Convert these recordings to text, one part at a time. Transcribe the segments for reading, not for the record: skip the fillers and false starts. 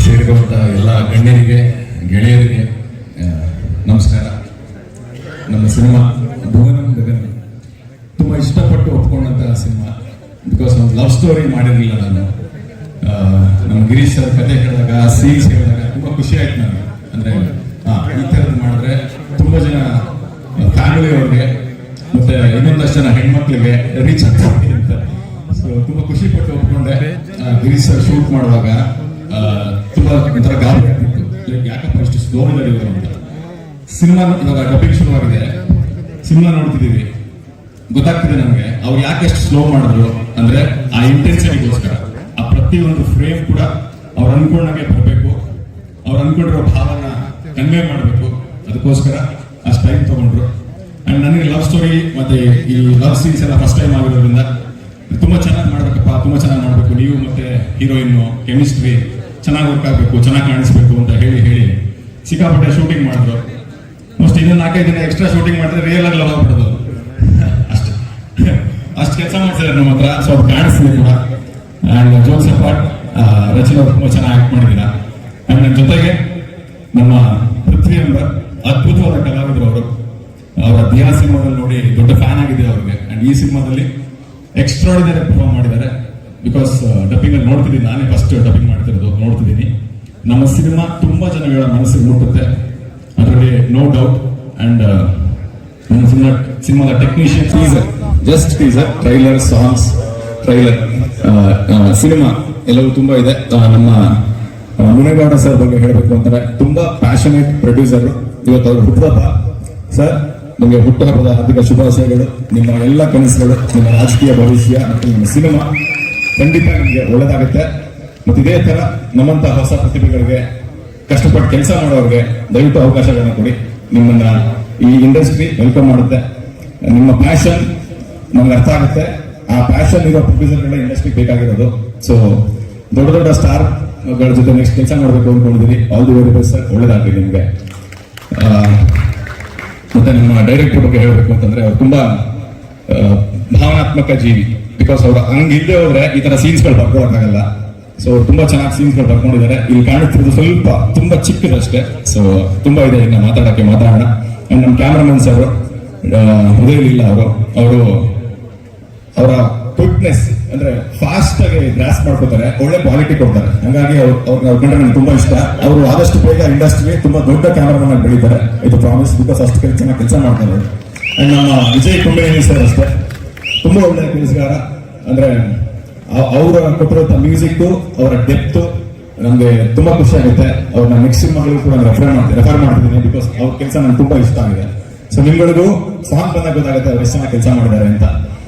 ಸೇರಿರುವಂತಹ ಎಲ್ಲ ಗಣ್ಯರಿಗೆ ಗೆಳೆಯರಿಗೆ ನಮಸ್ಕಾರ. ನಮ್ಮ ಸಿನಿಮಾ ಭುವನಂ ಗಗನ ತುಂಬಾ ಇಷ್ಟಪಟ್ಟು ಒಪ್ಕೊಂಡಂತಹ ಸಿನಿಮಾ. ಬಿಕಾಸ್ ಒಂದು ಲವ್ ಸ್ಟೋರಿ ಮಾಡಿರಲಿಲ್ಲ ನಾನು. ನಮ್ಮ ಗಿರೀಶ್ ಸರ್ ಕತೆ ಹೇಳಿದಾಗ, ಸೀನ್ಸ್ ಹೇಳಿದಾಗ ತುಂಬಾ ಖುಷಿ ಆಯ್ತು ನನಗೆ. ಅಂದ್ರೆ ಈ ತರದ್ ಮಾಡಿದ್ರೆ ತುಂಬಾ ಜನ ಫ್ಯಾಮಿಲಿ ಅವ್ರಿಗೆ ಮತ್ತೆ ಇನ್ನೊಂದಷ್ಟು ಜನ ಹೆಣ್ಮಕ್ಳಿಗೆ ರೀಚ್ ಆಗ್ತಾರೆ ಅಂತ. ಸೊ ತುಂಬಾ ಖುಷಿ ಪಟ್ಟು ಒಪ್ಕೊಂಡೆ. ಗಿರೀಶ್ ಸರ್ ಶೂಟ್ ಮಾಡುವಾಗ ತುಂಬಾ ಒಂಥರ ಗಾಬರಿ ಆಗ್ತಿತ್ತು, ಯಾಕಪ್ಪ ಇಷ್ಟು ಸ್ಲೋ ಇದ್ದಾರೆ ಇವರು ಅಂತ. ಸಿನಿಮಾ ಇವಾಗ ಡಬ್ಬಿಂಗ್ ಶುರುವಾಗಿದೆ, ಸಿನಿಮಾ ನೋಡ್ತಿದ್ದೀವಿ, ಗೊತ್ತಾಗ್ತಿದೆ ನಮ್ಗೆ ಅವ್ರು ಯಾಕೆ ಎಷ್ಟು ಸ್ಲೋ ಮಾಡಿದ್ರು ಅಂದ್ರೆ ಆ ಇಂಟೆನ್ಸಿಟಿಗೋಸ್ಕರ. ಆ ಪ್ರತಿಯೊಂದು ಫ್ರೇಮ್ ಕೂಡ ಅವ್ರು ಅನ್ಕೊಂಡಾಗೆ ಬರಬೇಕು, ಅವ್ರು ಅನ್ಕೊಂಡಿರೋ ಭಾವನ ಕನ್ವೆ ಮಾಡಬೇಕು, ಅದಕ್ಕೋಸ್ಕರ ಅಷ್ಟು ಟೈಮ್ ತಗೊಂಡ್ರು. ಅಂಡ್ ನನಗೆ ಲವ್ ಸ್ಟೋರಿ ಮತ್ತೆ ಈ ಲವ್ ಸೀನ್ಸ್ ಎಲ್ಲ ಫಸ್ಟ್ ಟೈಮ್ ಆಗಿರೋದ್ರಿಂದ ತುಂಬಾ ಚೆನ್ನಾಗಿ ಮಾಡ್ಬೇಕಪ್ಪ, ತುಂಬಾ ಚೆನ್ನಾಗಿ ಮಾಡ್ಬೇಕು, ನೀವು ಮತ್ತೆ ಹೀರೋಯಿನ್ ಕೆಮಿಸ್ಟ್ರಿ ಚೆನ್ನಾಗಿ ವರ್ಕ್ ಆಗ್ಬೇಕು, ಚೆನ್ನಾಗಿ ಕಾಣಿಸ್ಬೇಕು ಅಂತ ಹೇಳಿ ಹೇಳಿ ಸಿಕ್ಕಾಪಟ್ಟೆ ಶೂಟಿಂಗ್ ಮಾಡಿದ್ರು. ಮೋಸ್ಟ್ ಇನ್ನೊಂದು 4-5 ದಿನ ಎಕ್ಸ್ಟ್ರಾ ಶೂಟಿಂಗ್ ಮಾಡಿದ್ರೆ ರಿಯಲ್ ಆಗಿ ಲವ್ ಆಗ್ಬಿಡೋದು. ಅಷ್ಟು ಕೆಲಸ ಮಾಡ್ತಿದ್ದಾರೆ ನಮ್ಮ ಹತ್ರ. ಸೊ ಅದು ಕಾಣಿಸ್ತಿದೆ ಕೂಡ. ಅಂಡ್ ಜೋಸೆಫ್ ಪಾಟ್, ರಚನಾ ತುಂಬಾ ಚೆನ್ನಾಗಿ ಆಕ್ಟ್ ಮಾಡಿದ್ದೀರಾ. ಅಂಡ್ ನನ್ನ ಜೊತೆಗೆ ನಮ್ಮ ಪೃಥ್ವಿ ಎಂಬ ಅದ್ಭುತವಾದ ಕಲಾವಿದರು. ಅವರು ಅವರ ದಿಯಾ ಸಿನಿಮಾದಲ್ಲಿ ನೋಡಿ ದೊಡ್ಡ ಫ್ಯಾನ್ ಆಗಿದೆ ಅವ್ರಿಗೆ. ಅಂಡ್ ಈ ಸಿನಿಮಾದಲ್ಲಿ ಎಕ್ಸ್ಟ್ರಾರ್ಡಿನರಿ ಪರ್ಫಾರ್ಮ್ ಮಾಡಿದ್ದಾರೆ. ಬಿಕಾಸ್ ಡಬ್ಬಿಂಗ್ ಅಲ್ಲಿ ನೋಡ್ತಿದ್ದೀನಿ, ನಾನೇ ಫಸ್ಟ್ ಡಬ್ಬಿಂಗ್ ಮಾಡ್ತಿರೋದು, ನೋಡ್ತಿದ್ದೀನಿ. ನಮ್ಮ ಸಿನಿಮಾ ತುಂಬಾ ಜನಗಳ ಮನಸ್ಸಿಗೆ ಮುಟ್ಟುತ್ತೆ, ಅದರಲ್ಲಿ ನೋ ಡೌಟ್. ಅಂಡ್ ನಮ್ಮ ಸಿನಿಮಾದ technician teaser, just teaser, trailer, songs, trailer, cinema ಎಲ್ಲವೂ ತುಂಬಾ ಇದೆ. ನಮ್ಮ ಮುನೇಗೌಡ ಸರ್ ಬಗ್ಗೆ ಹೇಳಬೇಕು ಅಂತಾರೆ, ತುಂಬಾ ಪ್ಯಾಷನೇಟ್ ಪ್ರೊಡ್ಯೂಸರ್. ಇವತ್ತು ಅವರು ಹುಟ್ಟುಹಬ್ಬ. ಸರ್, ನಿಮಗೆ ಹುಟ್ಟುಹಬ್ಬದ ಹಾರ್ದಿಕ ಶುಭಾಶಯಗಳು. ನಿಮ್ಮ ಎಲ್ಲ ಕನಸುಗಳು, ನಿಮ್ಮ ರಾಜಕೀಯ ಭವಿಷ್ಯ ಮತ್ತು ನಿಮ್ಮ ಸಿನಿಮಾ ಖಂಡಿತ ನಿಮಗೆ ಒಳ್ಳೆದಾಗುತ್ತೆ. ಮತ್ತೆ ಇದೇ ತರ ನಮ್ಮಂತ ಹೊಸ ಪ್ರತಿಭೆಗಳಿಗೆ, ಕಷ್ಟಪಟ್ಟು ಕೆಲಸ ಮಾಡೋರಿಗೆ ದಯವಿಟ್ಟು ಅವಕಾಶಗಳನ್ನ ಕೊಡಿ. ನಿಮ್ಮನ್ನ ಈ ಇಂಡಸ್ಟ್ರಿ ವೆಲ್ಕಮ್ ಮಾಡುತ್ತೆ. ನಿಮ್ಮ ಪ್ಯಾಷನ್ ನಮ್ಗೆ ಅರ್ಥ ಆಗುತ್ತೆ. ಆ ಪ್ಯಾಷನ್ ಇರೋ ಪ್ರೊಡ್ಯೂಸರ್ಗಳೇ ಇಂಡಸ್ಟ್ರಿಗೆ ಬೇಕಾಗಿರೋದು. ಸೊ ದೊಡ್ಡ ದೊಡ್ಡ ಸ್ಟಾರ್ ಗಳ ಜೊತೆ ನೆಕ್ಸ್ಟ್ ಕೆಲಸ ಮಾಡಬೇಕು ಅನ್ಕೊಂಡಿದ್ದೀರಿ. All the very best sir, ಒಳ್ಳೇದಾಗ್ಲಿ ನಿಮ್ಗೆ. ಮತ್ತೆ ನಮ್ಮ ಡೈರೆಕ್ಟರ್ ಬಗ್ಗೆ ಹೇಳಬೇಕು ಅಂತಂದ್ರೆ, ಅವ್ರು ತುಂಬಾ ಭಾವನಾತ್ಮಕ ಜೀವಿ. ಬಿಕಾಸ್ ಅವ್ರು ಹಂಗಿಲ್ಲದೆ ಹೋದ್ರೆ ಈ ತರ ಸೀನ್ಸ್ ಗಳು ಬರ್ಕೊಳಕ್ಕಾಗಲ್ಲ. ಸೊ ತುಂಬಾ ಚೆನ್ನಾಗಿ ಸೀನ್ಸ್ ಗಳು ಬರ್ಕೊಂಡಿದ್ದಾರೆ. ಇಲ್ಲಿ ಕಾಣುತ್ತಿರೋದು ಸ್ವಲ್ಪ ತುಂಬಾ ಚಿಕ್ಕದಷ್ಟೇ. ಸೊ ತುಂಬಾ ಇದೆ ಇನ್ನ ಮಾತಾಡೋಣ. ಅಂಡ್ ನಮ್ಮ ಕ್ಯಾಮ್ರಾಮನ್ ಸರ್ ಉದಯಲಿಲ್ಲ, ಅವರು ಅವರ ಕ್ವಿಕ್ನೆಸ್ ಅಂದ್ರೆ ಫಾಸ್ಟ್ ಆಗಿ ಗ್ರಾಸ್ ಮಾಡ್ಕೋತಾರೆ, ಒಳ್ಳೆ ಕ್ವಾಲಿಟಿ ಕೊಡ್ತಾರೆ. ಹಂಗಾಗಿ ಅವ್ರನ್ನ ಕಂಡ್ರೆ ನನಗೆ ತುಂಬಾ ಇಷ್ಟ. ಅವರು ಆದಷ್ಟು ಬೇಗ ಇಂಡಸ್ಟ್ರಿ ತುಂಬಾ ದೊಡ್ಡ ಕ್ಯಾಮ್ರಾಮನ್ ಆಗಿ ಬೆಳೀತಾರೆ, ಇದು ಪ್ರಾಮಿಸ್. ಬಿಕಾಸ್ ಅಷ್ಟು ಚೆನ್ನಾಗಿ ಕೆಲಸ ಮಾಡ್ತಾರೆ. ಅಂಡ್ ನಮ್ಮ ವಿಜಯ್ ಕುಂಬಳೇನಿ ಸರ್ ಅಷ್ಟೇ, ತುಂಬಾ ಒಳ್ಳೆ ಕೆಲಸಗಾರ. ಅಂದ್ರೆ ಅವರ ಕೊಟ್ಟಿರುವಂತ ಮ್ಯೂಸಿಕ್, ಅವರ ಡೆಪ್ತ್ ನಮ್ಗೆ ತುಂಬಾ ಖುಷಿ ಆಗುತ್ತೆ. ಅವ್ರನ್ನ ನೆಕ್ಸ್ಟ್ ಸಿನಿಮಾಗಳಿಗೂ ಕೂಡ ರೆಫರ್ ಮಾಡ್ತಿದ್ದೀನಿ. ಬಿಕಾಸ್ ಅವ್ರ ಕೆಲಸ ನಂಗೆ ತುಂಬಾ ಇಷ್ಟ ಆಗಿದೆ. ಸೊ ನಿಮ್ಗಳಿಗೂ ಸಾಂಗ್ ಬಂದಾಗ ಗೊತ್ತಾಗುತ್ತೆ ಅವ್ರು ಎಷ್ಟು ಚೆನ್ನಾಗಿ ಕೆಲಸ ಮಾಡಿದ್ದಾರೆ ಅಂತ.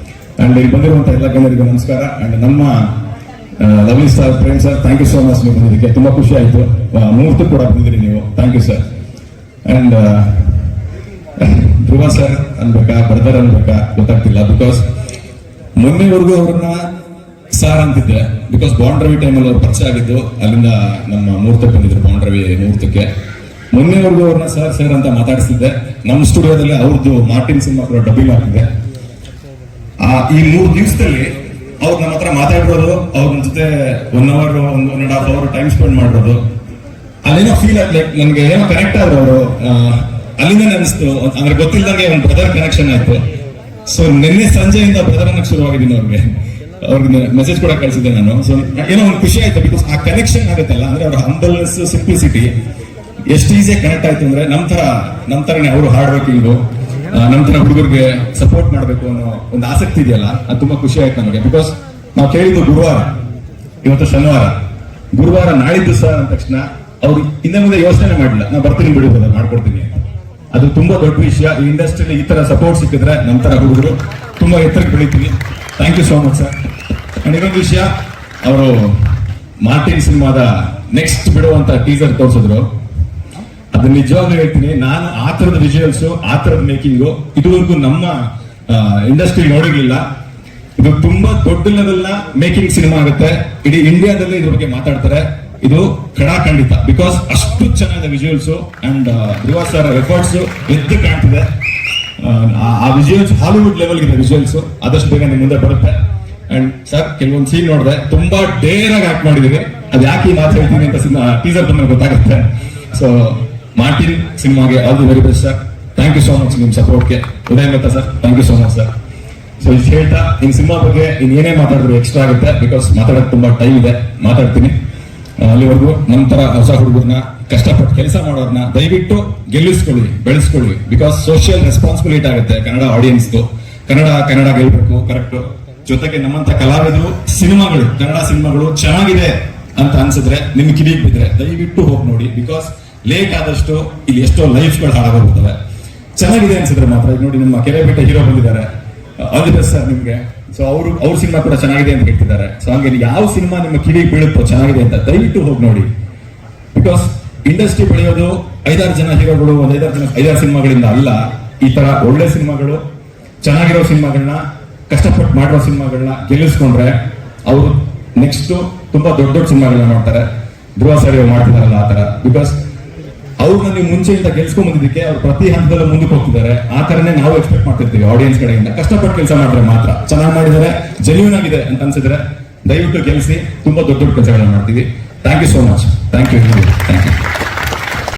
ಅಂಡ್ ಇಲ್ಲಿ ಬಂದಿರುವಂತ ಎಲ್ಲ ಗಣ್ಯರಿಗೂ ನಮಸ್ಕಾರ. ಅಂಡ್ ನಮ್ಮ lovely star Prem sir, thank you so much. ನೀವು ಬಂದಿದ್ದಕ್ಕೆ ತುಂಬಾ ಖುಷಿ ಆಯ್ತು. ಮುಹೂರ್ತ ಕೂಡ ಬಂದಿರಿ ನೀವು, thank you sir. And Dhruva sir ಅನ್ಬೇಕಾ, ಬ್ರದರ್ ಅನ್ಬೇಕಾ ಗೊತ್ತಾಗ್ತಿಲ್ಲ. ಬಿಕಾಸ್ ಮೊನ್ನೆವರೆಗೂ ಅವ್ರನ್ನ ಸಾರ್ ಅಂತಿದ್ದೆ. ಬಿಕಾಸ್ ಬಾಂಡ್ ರವಿ ಟೈಮಲ್ಲಿ ಅವ್ರು ಪರಿಚಯ ಆಗಿದ್ದು, ಅಲ್ಲಿಂದ ನಮ್ಮ ಮುಹೂರ್ತಕ್ಕೆ ಬಂದಿದ್ರು, ಬಾಂಡ್ ರವಿ ಮುಹೂರ್ತಕ್ಕೆ. ಮೊನ್ನೆವರೆಗೂ ಅವ್ರನ್ನ ಸರ್ ಅಂತ ಮಾತಾಡಿಸ್ತಿದ್ದೆ. ನಮ್ಮ ಸ್ಟುಡಿಯೋದಲ್ಲಿ ಅವ್ರದ್ದು ಮಾರ್ಟಿನ್ ಸಿನಿಮಾ ಕೂಡ ಡಬ್ಬಿಂಗ್ ಆಗ್ತಿದೆ. ಈ 3 ದಿವಸದಲ್ಲಿ ಅವ್ರು ನಮ್ಮ ಹತ್ರ ಮಾತಾಡಿರೋದು, ಅವ್ರ ಜೊತೆ 1 hour 1.5 hour ಟೈಮ್ ಸ್ಪೆಂಡ್ ಮಾಡಿರೋದು, ಅಲ್ಲೇನೋ ಫೀಲ್ ಲೈಕ್ ನನ್ಗೆ ಏನೋ ಕನೆಕ್ಟ್ ಆದ್ರು ಅವರು. ಅಲ್ಲಿಂದ ಅನಿಸ್ತು, ಅಂದ್ರೆ ಗೊತ್ತಿಲ್ಲದಂಗೆ ಒಂದು ಬ್ರದರ್ ಕನೆಕ್ಷನ್ ಆಯ್ತು. ಸೊ ನಿನ್ನೆ ಸಂಜೆಯಿಂದ ಬ್ರದರ್ ಅನ್ನಕ್ಕೆ ಶುರುವಾಗಿದ್ದೀನಿ ಅವ್ರಿಗೆ ಮೆಸೇಜ್ ಕೂಡ ಕಳಿಸಿದ್ದೆ ನಾನು. ಸೊ ಏನೋ ಒಂದು ಖುಷಿ ಆಯ್ತು. ಬಿಕಾಸ್ ಆ ಕನೆಕ್ಷನ್ ಆಗುತ್ತಲ್ಲ, ಅಂದ್ರೆ ಅವ್ರ ಹಂಬಲ್ನೆಸ್, ಸಿಂಪ್ಲಿಸಿಟಿ ಎಷ್ಟು ಈಸಿಯಾಗಿ ಕನೆಕ್ಟ್ ಆಯ್ತು ಅಂದ್ರೆ ನಮ್ ತರನೇ ಅವರು ಹಾರ್ಡ್ ವರ್ಕಿಂಗು, ನಮ್ ತರ ಹುಡುಗರಿಗೆ ಸಪೋರ್ಟ್ ಮಾಡ್ಬೇಕು ಅನ್ನೋ ಒಂದು ಆಸಕ್ತಿ ಇದೆಯಲ್ಲ, ಅದು ತುಂಬಾ ಖುಷಿ ಆಯ್ತು ನಮಗೆ. ಬಿಕಾಸ್ ನಾವು ಕೇಳಿದ್ದು ಗುರುವಾರ, ಇವತ್ತು ಶನಿವಾರ, ಗುರುವಾರ ನಾಳಿದ್ದು ಸರ್ ಅಂದ ತಕ್ಷಣ ಅವ್ರು ಹಿಂದೆ ಮುಂದೆ ಯೋಚನೆ ಮಾಡಿಲ್ಲ, ನಾ ಬರ್ತೀನಿ ಬಿಡುವುದಿಲ್ಲ, ಮಾಡ್ಕೊಡ್ತೀನಿ. ಅದು ತುಂಬಾ ದೊಡ್ಡ ವಿಷಯ. ಈ ಇಂಡಸ್ಟ್ರಿಯಲ್ಲಿ ಈ ತರ ಸಪೋರ್ಟ್ ಸಿಕ್ಕಿದ್ರೆ ನಮ್ ತರ ಹುಡುಗರು ತುಂಬಾ ಎತ್ತರಕ್ಕೆ ಬೆಳಿತೀವಿ. Thank you so much sir. And ಇನ್ನೊಂದು ವಿಷಯ, ಅವರು ಮಾರ್ಟಿನ್ ಸಿನಿಮಾದ ನೆಕ್ಸ್ಟ್ ಬಿಡುವಂತ ಟೀಸರ್ ತೋರಿಸಿದ್ರು. ಅದನ್ನ ನಿಜವಾಗ್ಲೂ ಹೇಳ್ತೀನಿ, ನಾನು ಆ ತರದ ವಿಜುವಲ್ಸ್, ಆ ತರದ ಮೇಕಿಂಗು ಇದುವರೆಗೂ ನಮ್ಮ ಇಂಡಸ್ಟ್ರಿ ನೋಡಿರ್ಲಿಲ್ಲ. ಇದು ತುಂಬಾ ದೊಡ್ಡ ಲೆವೆಲ್ ನ ಮೇಕಿಂಗ್ ಸಿನಿಮಾ ಆಗುತ್ತೆ. ಇಡೀ ಇಂಡಿಯಾದಲ್ಲಿ ಇದ್ರ ಬಗ್ಗೆ ಮಾತಾಡ್ತಾರೆ. ಇದು ಖಂಡಿತ. ಬಿಕಾಸ್ ಅಷ್ಟು ಚೆನ್ನಾಗಿದೆ visuals. And Dhruva sir efforts ಎದ್ದು ಕಾಣ್ತಿದೆ. ಆ ವಿಜುವಲ್ಸ್ ಹಾಲಿವುಡ್ ಲೆವೆಲ್ ಇದೆ ವಿಜುವಲ್ಸ್. ಆದಷ್ಟು ಬೇಗ ನಿಮ್ ಮುಂದೆ ಬರುತ್ತೆ. ಅಂಡ್ ಸರ್, ಕೆಲವೊಂದು ಸೀನ್ ನೋಡಿದೆ, ತುಂಬಾ ಡೇರ್ ಆಗಿ ಆಕ್ಟ್ ಮಾಡಿದೀವಿ. ಅದು ಯಾಕೆ ಈ ಮಾತು ಹೇಳ್ತೀನಿ ಅಂತ ಟೀಸರ್ ಬಂದ್ರೆ ಗೊತ್ತಾಗುತ್ತೆ. ಸೊ ಮಾರ್ಟಿನ್ ಸಿನಿಮಾಗೆ all the very best sir. Thank you so much ನಿಮ್ ಸಪೋರ್ಟ್ಗೆ. Uday Mehta sir, thank you so much sir. So ಇಷ್ಟು ಹೇಳ್ತಾ ಇನ್ ಸಿನಿಮಾ ಬಗ್ಗೆ ಏನೇ ಮಾತಾಡಿದ್ರು ಎಕ್ಸ್ಟ್ರಾ ಆಗುತ್ತೆ, ಬಿಕಾಸ್ ಮಾತಾಡೋಕೆ ತುಂಬಾ ಟೈಮ್ ಇದೆ, ಮಾತಾಡ್ತೀನಿ. ಅಲ್ಲಿವರೆಗೂ ನಮ್ಮ ತರ ಹೊಸ ಹುಡುಗರನ್ನ ಕಷ್ಟಪಟ್ಟು ಕೆಲಸ ಮಾಡೋರ್ನ ದಯವಿಟ್ಟು ಗೆಲ್ಲಿಸ್ಕೊಳ್ಳಿ, ಬೆಳೆಸ್ಕೊಳ್ಳಿ. ಬಿಕಾಸ್ ಸೋಷಿಯಲ್ ರೆಸ್ಪಾನ್ಸಿಬಿಲಿಟಿ ಆಗುತ್ತೆ ಕನ್ನಡ ಆಡಿಯನ್ಸ್ದು. ಕನ್ನಡ ಗೆಲ್ಬೇಕು, ಕರೆಕ್ಟ್. ಜೊತೆಗೆ ನಮ್ಮಂತ ಕಲಾವಿದರು ಸಿನಿಮಾಗಳು, ಕನ್ನಡ ಸಿನಿಮಾಗಳು ಚೆನ್ನಾಗಿದೆ ಅಂತ ಅನ್ಸಿದ್ರೆ, ನಿಮ್ಗೆ ಕಿವಿಗೆ ಬಿದ್ರೆ ದಯವಿಟ್ಟು ಹೋಗಿ ನೋಡಿ. ಬಿಕಾಸ್ ಲೇಟ್ ಆದಷ್ಟು ಇಲ್ಲಿ ಎಷ್ಟೋ ಲೈಫ್ಗಳು ಹಾಳಾಗೋಗ್ತವೆ. ಚೆನ್ನಾಗಿದೆ ಅನ್ಸಿದ್ರೆ ಮಾತ್ರ. ಈಗ ನೋಡಿ, ನಮ್ಮ ಕೆರೆಬೇಟೆ ಹೀರೋ ಬಂದಿದ್ದಾರೆ, ಆಲ್ ದಿ ಬೆಸ್ಟ್ ಸರ್ ನಿಮ್ಗೆ. ಸೊ ಅವ್ರ ಸಿನಿಮಾ ಕೂಡ ಚೆನ್ನಾಗಿದೆ ಅಂತ ಹೇಳ್ತಿದ್ದಾರೆ. ಸೊ ಹಂಗೆ ಯಾವ ಸಿನಿಮಾ ನಿಮ್ಮ ಕಿವಿಗೆ ಬೀಳುತ್ತೋ ಚೆನ್ನಾಗಿದೆ ಅಂತ ದಯವಿಟ್ಟು ಹೋಗಿ ನೋಡಿ. ಬಿಕಾಸ್ ಇಂಡಸ್ಟ್ರಿ ಬೆಳೆಯೋದು 5-6 ಜನ ಹೀರೋಗಳು, 5-6 ಸಿನಿಮಾಗಳಿಂದ ಅಲ್ಲ. ಈ ತರ ಒಳ್ಳೆ ಸಿನಿಮಾಗಳು, ಚೆನ್ನಾಗಿರೋ ಸಿನಿಮಾಗಳನ್ನ, ಕಷ್ಟಪಟ್ಟು ಮಾಡಿರೋ ಸಿನಿಮಾಗಳನ್ನ ಗೆಲ್ಲಿಸ್ಕೊಂಡ್ರೆ ಅವರು ನೆಕ್ಸ್ಟ್ ತುಂಬಾ ದೊಡ್ಡ ದೊಡ್ಡ ಸಿನಿಮಾಗಳನ್ನ ಮಾಡ್ತಾರೆ. ಧ್ರುವ ಸರ್ ಮಾಡ್ತಿದಾರಲ್ಲ ಆ ತರ. ಬಿಕಾಸ್ ಅವ್ರನ್ನ ನೀವು ಮುಂಚೆಯಿಂದ ಗೆಲ್ಸ್ಕೊಂಡ್ ಬಂದಿದ್ದಕ್ಕೆ ಅವ್ರು ಪ್ರತಿ ಹಂತದಲ್ಲೂ ಮುಂದಕ್ಕೆ ಹೋಗ್ತಿದ್ದಾರೆ. ಆ ತರನೇ ನಾವು ಎಕ್ಸ್ಪೆಕ್ಟ್ ಮಾಡ್ತಿರ್ತೀವಿ ಆಡಿಯನ್ಸ್ ಕಡೆಯಿಂದ. ಕಷ್ಟಪಟ್ಟು ಕೆಲಸ ಮಾಡಿದ್ರೆ ಮಾತ್ರ, ಚೆನ್ನಾಗಿ ಮಾಡಿದರೆ, ಜೆನ್ಯೂನ್ ಆಗಿದೆ ಅಂತ ಅನ್ಸಿದ್ರೆ ದಯವಿಟ್ಟು ಗೆಲ್ಸಿ. ತುಂಬಾ ದೊಡ್ಡ ದೊಡ್ಡ ಕೆಲಸಗಳನ್ನ ಮಾಡ್ತೀವಿ. Thank you so much. Thank you.